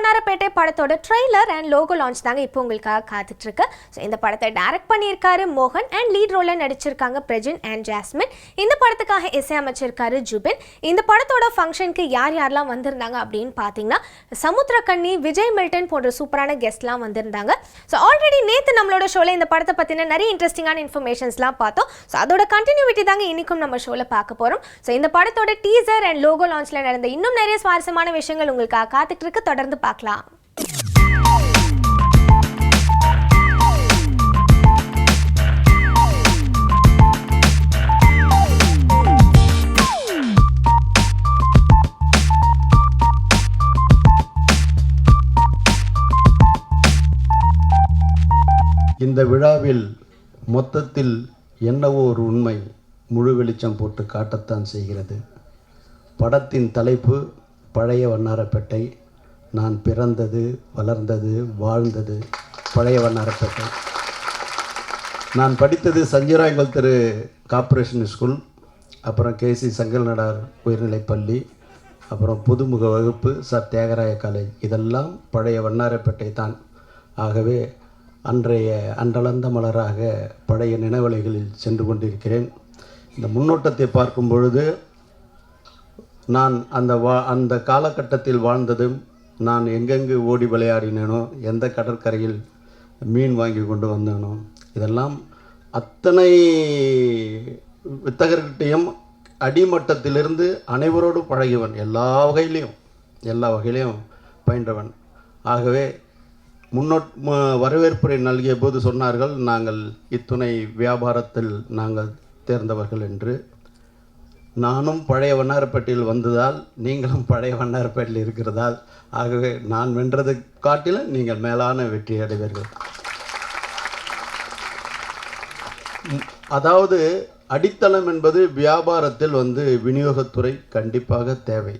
வண்ணாரப்பேட்டை படத்தோட trailer and logo launch தாங்க இப்போ உங்களுக்காக காத்துட்டு இருக்கு. ஸோ இந்த படத்தை டைரக்ட் பண்ணியிருக்காரு மோகன் அண்ட் லீட் ரோல நடிச்சிருக்காங்க பிரஜின் அண்ட் ஜாஸ்மின். இந்த படத்துக்காக இசையமைச்சிருக்காரு ஜுபின். இந்த படத்தோட ஃபங்க்ஷனுக்கு யாரெல்லாம் வந்திருந்தாங்க அப்படின்னு பார்த்தீங்கன்னா சமுத்திரக்கண்ணி, விஜய் மில்டன் போன்ற சூப்பரான கெஸ்ட்லாம் வந்திருந்தாங்க. ஸோ ஆல்ரெடி நேற்று நம்மளோட ஷோவில் இந்த படத்தை பற்றின நிறைய இன்ட்ரெஸ்டிங்கான இன்ஃபர்மேஷன்ஸ்லாம் பார்த்தோம். ஸோ அதோட கண்டினியூட்டி தாங்க இன்னைக்கும் நம்ம ஷோவில் பார்க்க போகிறோம். ஸோ இந்த படத்தோட டீசர் அண்ட் லோகோ லான்ச்சில் நடந்த இன்னும் நிறைய சுவாரஸ்யமான விஷயங்கள் உங்களுக்காக காத்துட்டு இருக்கு. தொடர்ந்து பார்க்கலாம். இந்த விழாவில் மொத்தத்தில் என்னவோ ஒரு உண்மை முழு வெளிச்சம் போட்டு காட்டத்தான் செய்கிறது. படத்தின் தலைப்பு பழைய வண்ணாரப்பேட்டை. நான் பிறந்தது, வளர்ந்தது, வாழ்ந்தது பழைய வண்ணாரப்பேட்டை. நான் படித்தது சஞ்சராய்கள் திரு கார்ப்பரேஷன் ஸ்கூல், அப்புறம் கேசி சங்கல் நடார் உயர்நிலைப்பள்ளி, அப்புறம் புதுமுக வகுப்பு சார் தியாகராய காலேஜ். இதெல்லாம் பழைய வண்ணாரப்பேட்டை தான். ஆகவே அன்றைய அன்றளந்த மலராக பழைய நினைவலைகளில் சென்று கொண்டிருக்கிறேன். இந்த முன்னோட்டத்தை பார்க்கும் பொழுது நான் அந்த காலகட்டத்தில் வாழ்ந்ததும், நான் எங்கெங்கு ஓடி விளையாடினேனோ, எந்த கடற்கரையில் மீன் வாங்கி கொண்டு வந்தேனோ, இதெல்லாம் அத்தனை வித்தகர்கிட்டையும் அடிமட்டத்திலிருந்து அனைவரோடு பழகியவன், எல்லா வகையிலையும் பயின்றவன். ஆகவே வரவேற்புரை நல்கிய போது சொன்னார்கள், நாங்கள் இத்துணை வியாபாரத்தில் நாங்கள் தேர்ந்தவர்கள் என்று. நானும் பழைய வண்ணாரப்பேட்டையில் வந்ததால், நீங்களும் பழைய வண்ணாரப்பேட்டையில் இருக்கிறதால், ஆகவே நான் வென்றதை காட்டிலும் நீங்கள் மேலான வெற்றி அடைவீர்கள். அதாவது அடித்தளம் என்பது வியாபாரத்தில் விநியோகத்துறை கண்டிப்பாக தேவை.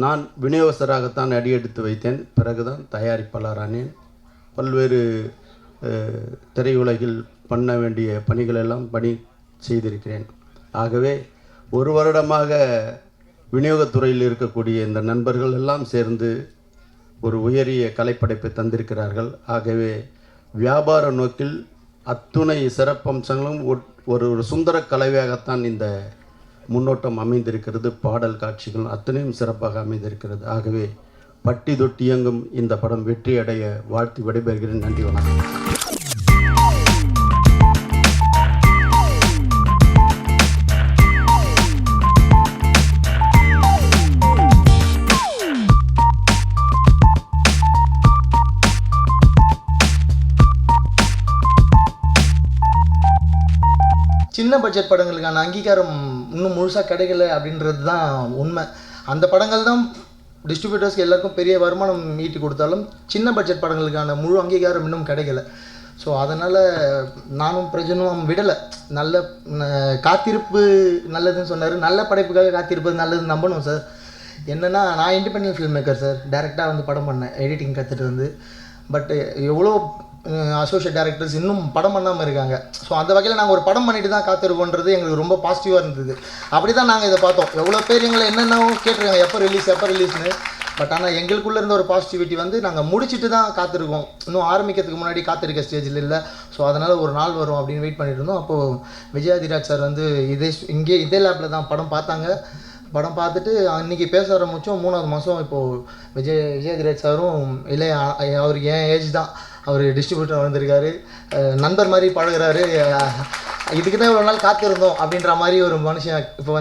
நான் விநியோகஸ்தராகத்தான் அடியெடுத்து வைத்தேன். பிறகுதான் தயாரிப்பாளரானேன். பல்வேறு திரையுலகில் பண்ண வேண்டிய பணிகளெல்லாம் செய்திருக்கிறேன். ஆகவே ஒரு வருடமாக விநியோகத்துறையில் இருக்கக்கூடிய இந்த நண்பர்கள் எல்லாம் சேர்ந்து ஒரு உயரிய கலைப்படைப்பை தந்திருக்கிறார்கள். ஆகவே வியாபார நோக்கில் அத்துணை சிறப்பம்சங்களும் ஒரு சுந்தர கலவையாகத்தான் இந்த முன்னோட்டம் அமைந்திருக்கிறது. பாடல் காட்சிகள் அத்தனையும் சிறப்பாக அமைந்திருக்கிறது. ஆகவே பட்டி தொட்டி இயங்கும் இந்த படம் வெற்றி அடைய வாழ்த்து விடைபெறுகிறேன். நன்றி, வணக்கம். சின்ன பட்ஜெட் படங்களுக்கான அங்கீகாரம் இன்னும் முழுசாக கிடைக்கல அப்படின்றது தான் உண்மை. அந்த படங்கள் தான் டிஸ்ட்ரிபியூட்டர்ஸ்க்கு எல்லாருக்கும் பெரிய வருமானம் ஈட்டி கொடுத்தாலும் சின்ன பட்ஜெட் படங்களுக்கான முழு அங்கீகாரம் இன்னும் கிடைக்கல. ஸோ அதனால் நானும் பிரஜனும் விடலை. நல்ல காத்திருப்பு நல்லதுன்னு சொன்னார். நல்ல படைப்புக்காக காத்திருப்பது நல்லதுன்னு நம்பணும் சார். என்னென்னா, நான் இண்டிபெண்டன்ட் ஃபில்ம் மேக்கர் சார். டேரெக்டாக படம் பண்ணேன், எடிட்டிங் கற்றுட்டு பட் எவ்வளோ அசோசியேட் டைரக்டர்ஸ் இன்னும் படம் பண்ணாமல் இருக்காங்க. ஸோ அந்த வகையில் நாங்கள் ஒரு படம் பண்ணிட்டு தான் காத்திருக்கோன்றது எங்களுக்கு ரொம்ப பாசிட்டிவாக இருந்தது. அப்படி தான் நாங்கள் இதை பார்த்தோம். எவ்வளோ பேர் எங்களை என்னென்னவோ கேட்டிருக்காங்க, எப்போ ரிலீஸ்னு. பட் ஆனால் எங்களுக்குள்ளே இருந்த ஒரு பாசிட்டிவிட்டி நாங்கள் முடிச்சுட்டு தான் காத்திருக்கோம். இன்னும் ஆரம்பிக்கிறதுக்கு முன்னாடி காத்திருக்க ஸ்டேஜில் இல்லை. ஸோ அதனால் ஒரு நாள் வரும் அப்படின்னு வெயிட் பண்ணிட்டு இருந்தோம். அப்போது விஜயாதிராஜ் சார் இதே லேப்பில் தான் படம் பார்த்தாங்க. படம் பார்த்துட்டு அன்றைக்கி பேச ஆரம்பித்தோம். 3வது மாதம் இப்போது விஜயாதிராஜ் சாரும் இல்லை, அவருக்கு என் ஏஜ் தான், அவர் டிஸ்ட்ரிபியூட்டர் வந்திருக்காரு, நண்பர் மாதிரி பழகிறாரு. இதுக்கு தான் இவ்வளோ நாள் காத்திருந்தோம் அப்படின்ற மாதிரி ஒரு மனுஷன் இப்போ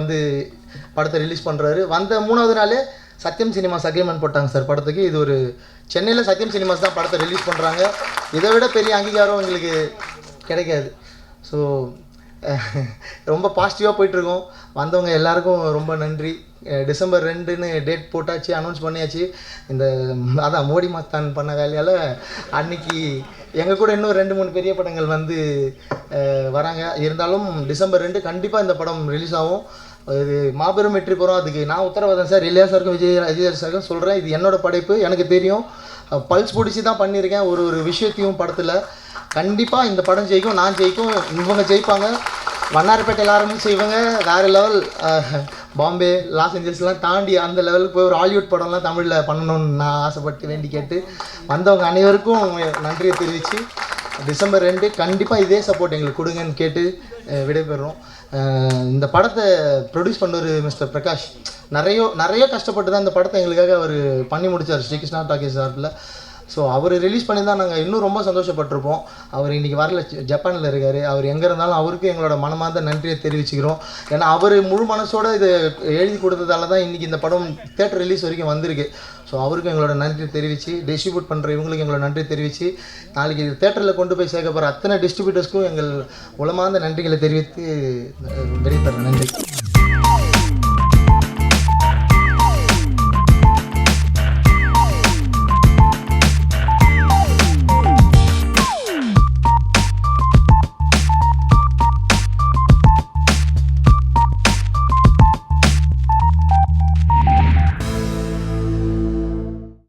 படத்தை ரிலீஸ் பண்ணுறாரு. வந்த 3வது நாளே சத்யம் சினிமாஸ் அக்ரிமெண்ட் போட்டாங்க சார் படத்துக்கு. இது ஒரு சென்னையில் சத்யம் சினிமாஸ் தான் படத்தை ரிலீஸ் பண்ணுறாங்க. இதை விட பெரிய அங்கீகாரம் எங்களுக்கு கிடைக்காது. ஸோ ரொம்ப பாசிட்டிவாக போயிட்டுருக்கோம். வந்தவங்க எல்லாருக்கும் ரொம்ப நன்றி. டிசம்பர் 2ன்னு டேட் போட்டாச்சு, அனௌன்ஸ் பண்ணியாச்சு. அதான் மோடி மஸ்தான் பண்ண வேலையால் அன்றைக்கி எங்கள் கூட இன்னும் 2-3 பெரிய படங்கள் வராங்க. இருந்தாலும் டிசம்பர் 2 கண்டிப்பாக இந்த படம் ரிலீஸ் ஆகும். இது மாபெரும் வெற்றி போகிறோம். அதுக்கு நான் உத்தரவாதம் சார். இல்லையா சாருக்கும் விஜய் சாருக்கும் சொல்கிறேன், இது என்னோடய படைப்பு, எனக்கு தெரியும். பல்ஸ் பிடிச்சி தான் பண்ணியிருக்கேன். ஒரு விஷயத்தையும் படத்தில் கண்டிப்பாக இந்த படம் ஜெயிக்கும், நான் ஜெயிக்கும், இவங்க ஜெயிப்பாங்க. வண்ணாரப்பேட்டை எல்லாருமே செய்வாங்க. வேறு லெவல் பாம்பே, லாஸ் ஏஞ்சல்ஸ்லாம் தாண்டி அந்த லெவலுக்கு போய் ஒரு ஹாலிவுட் படம்லாம் தமிழில் பண்ணணும்னு நான் ஆசைப்பட்டு வேண்டி கேட்டு வந்தவங்க அனைவருக்கும் நன்றியை தெரிவித்து டிசம்பர் 2 கண்டிப்பாக இதே சப்போர்ட் எங்களுக்கு கொடுங்கன்னு கேட்டு விடைபெறுறோம். இந்த படத்தை ப்ரொடியூஸ் பண்ணவர் மிஸ்டர் பிரகாஷ் நிறைய கஷ்டப்பட்டு தான் இந்த படத்தை எங்களுக்காக அவர் பண்ணி முடித்தார் ஸ்ரீகிருஷ்ணா டாக்கீஸ் சார்பில். ஸோ அவர் ரிலீஸ் பண்ணி தான் நாங்கள் இன்னும் ரொம்ப சந்தோஷப்பட்டிருப்போம். அவர் இன்றைக்கி வரல, ஜப்பானில் இருக்கார். அவர் எங்கே இருந்தாலும் அவருக்கு எங்களோட மனமார்ந்த நன்றியை தெரிவிச்சுக்கிறோம். ஏன்னா அவர் முழு மனசோடு இதை எழுதி கொடுத்ததால தான் இன்றைக்கி இந்த படம் தேட்டர் ரிலீஸ் வரைக்கும் வந்திருக்கு. ஸோ அவருக்கும் எங்களோட நன்றியை தெரிவித்து, டிஸ்ட்ரிபியூட் பண்ணுற இவங்களுக்கு எங்களோட நன்றியை தெரிவித்து, நாளைக்கு தேட்டரில் கொண்டு போய் சேர்க்க போகிற அத்தனை டிஸ்ட்ரிபியூட்டர்ஸ்க்கும் எங்கள் உளமார்ந்த நன்றிகளை தெரிவித்து வெளியிடுறேன். நன்றி.